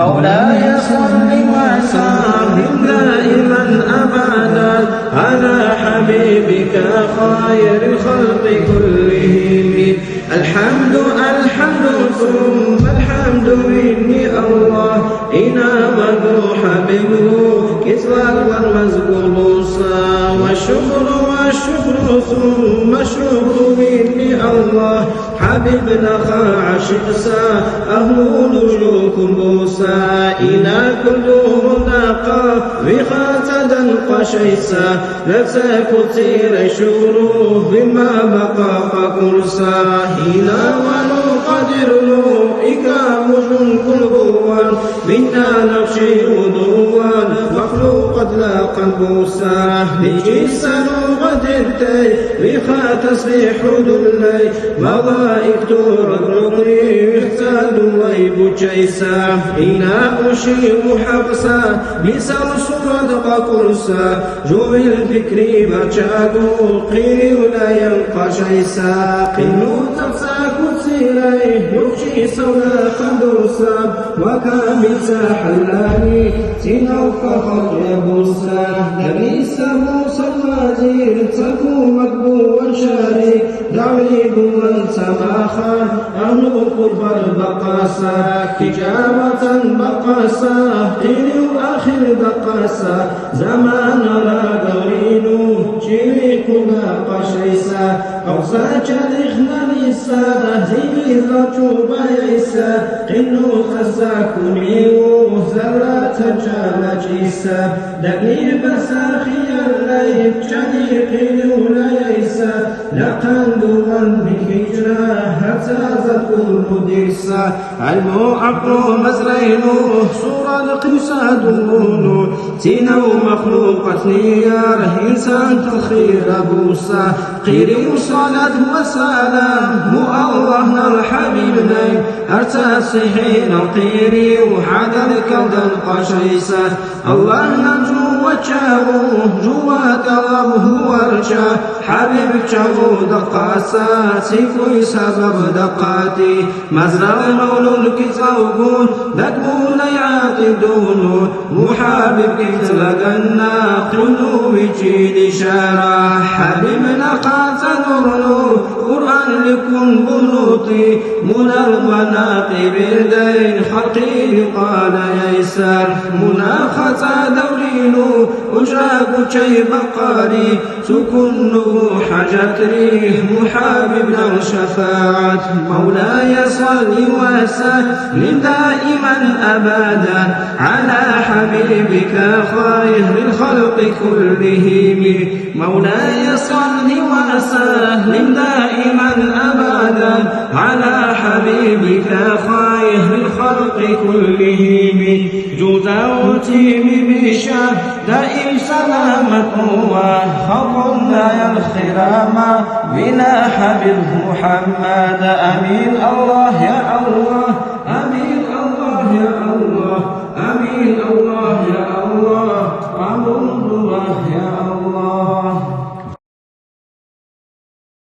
مولاي صل وسلم دائما أبدا على حبيبك خير الخلق كلهم. الحمد ثم الحمد مني الله إنامه حبيبه كسوى والمزقول والشكر ثم الشكر مني الله حبيبنا عشقسا أهول جوكم بوسا إلى كل مناقا وخاتدا قشيسا نفسك تير شروه بما بقى كرسا إلى ولو قدر له إكام كل بوان منا نفشي ودوان مخلوق قد لاقا بوسا بجيسا غدرتي وخا تسبيح دلي مضائك تردني يحتاد ويب جيسا إنا أشير حبسا بسر صدق كرسا جو الفكر بچاقو قير لا ينقى شيسا قنو تفسا كتسيري يخشي سولا قدرسا وكامل ساحلاني سنوك خط يبوسا نبيس موسى المازير تكو مقبولا شارك دعيب من سماخا أهل قرب البقاسا كجابة بقاسا قيل آخر بقاسا زمان لا دورينو شريك لا قشيسا قوسا شريخنا نيسا زيبي رجوب ييسا قنو خسا كنيو زرات جال جيسا دقي بساخي الليل شريق لا ييسا لقند من بكجرا هتازت كل ديسا علمو عقل مزرينو صورة القمسة دونو تينو مخلوقة نيار إنسان تخير بوسا قيري صلاة وسلام مو الله الحبيب لي أرتاسحين قيري وحدا الكودن قشيسا الله نجو وجهه جوات الله ورجا حبيبك شغو دقاسا سيكوي سبب دقاتي مزرع مولود كزوجون دقمو ليعقدون محاببك تلقنا قلو بجيد شارع حبيبنا قاتلوا قرآن لكم بنوطي من المناقب الدين حقي قال يسار مناخة دورينو أجراك شي بقاري سكنه حجتري محاببنا شفاعة مولاي صل وسلم دائما أبدا على حبيبك خير الخلق كلهم مولاي صل وسلم دائما أبدا على حبيبك خير الخلق كلهم جزاوتي ببشا دائم سلامة وخطنا يا الخرامة بنا حبيب محمد أمين الله يا الله أمين.